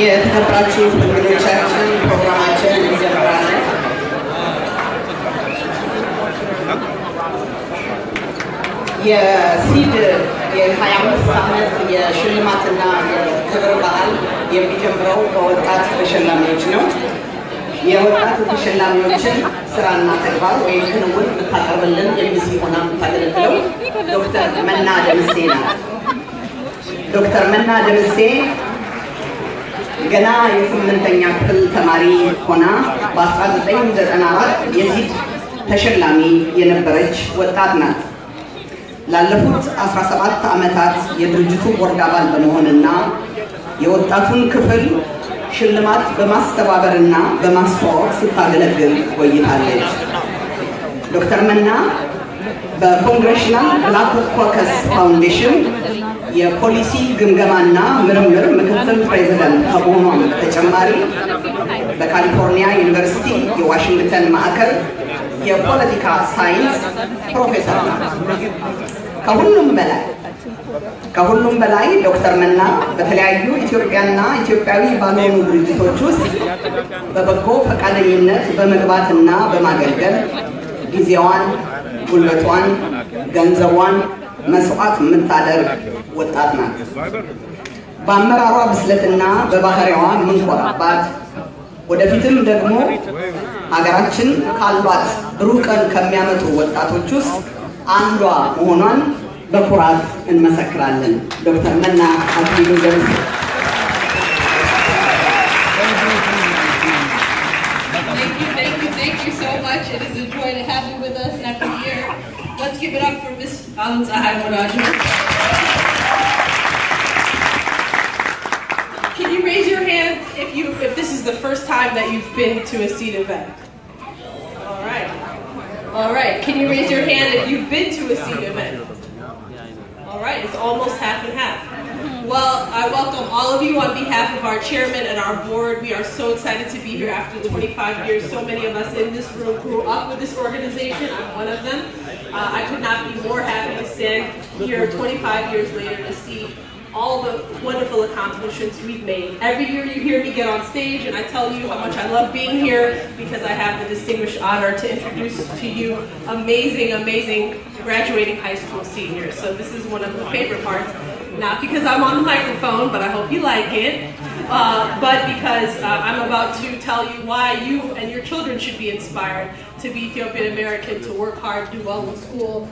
የተከበራችሁ እንግዶቻችን ፕሮግራማችን እንጀምራለን። የሲድ የ25 ዓመት የሽልማትና የክብር በዓል የሚጀምረው በወጣት ተሸላሚዎች ነው። የወጣት ተሸላሚዎችን ስራና ተግባር ወይም ክንውን የምታቀርብልን ኤምሲ ሆና የምታገለግለው ዶክተር መና ደምሴ ናት። ዶክተር መና ደምሴ ገና የ8ኛ ክፍል ተማሪ ሆና በ1994 የሲድ ተሸላሚ የነበረች ወጣት ናት። ላለፉት 17 ዓመታት የድርጅቱ ቦርድ አባል በመሆንና የወጣቱን ክፍል ሽልማት በማስተባበርና በማስተዋወቅ ስታገለግል ቆይታለች። ዶክተር መና በኮንግሬሽናል ብላክ ኮከስ ፋውንዴሽን የፖሊሲ ግምገማና ምርምር ምክትል ፕሬዝዳንት ከመሆኗም ተጨማሪ በካሊፎርኒያ ዩኒቨርሲቲ የዋሽንግተን ማዕከል የፖለቲካ ሳይንስ ፕሮፌሰር ናት። ከሁሉም በላይ ዶክተር መና በተለያዩ ኢትዮጵያና ኢትዮጵያዊ ባልሆኑ ድርጅቶች ውስጥ በበጎ ፈቃደኝነት በመግባትና በማገልገል ጊዜዋን፣ ጉልበቷን፣ ገንዘቧን መስዋዕት የምታደርግ ወጣት ናት። በአመራሯ ብስለትና በባህሪዋ የምንኮራባት ወደፊትም ደግሞ ሀገራችን ካሏት ብሩህ ቀን ከሚያመጡ ወጣቶች ውስጥ አንዷ መሆኗን በኩራት እንመሰክራለን። ዶክተር መና አክሊሉ ደምሴ። Thank you so much. It is a joy to have you with us every year. Let's give it up for Ms. Alanzahai Moraju. Can you raise your hand if this is the first time that you've been to a SEED event? All right. All right. Can you raise your hand if you've been to a SEED event? All right. It's almost half and half. Well, I welcome all of you on behalf of our chairman and our board. We are so excited to be here after 25 years. So many of us in this room grew up with this organization. I'm one of them. I could not be more happy to stand here 25 years later to see all the wonderful accomplishments we've made. Every year you hear me get on stage and I tell you how much I love being here because I have the distinguished honor to introduce to you amazing graduating high school seniors. So this is one of the favorite parts. Not because I'm on the microphone, but I hope you like it, but because I'm about to tell you why you and your children should be inspired to be Ethiopian American, to work hard, do well in school.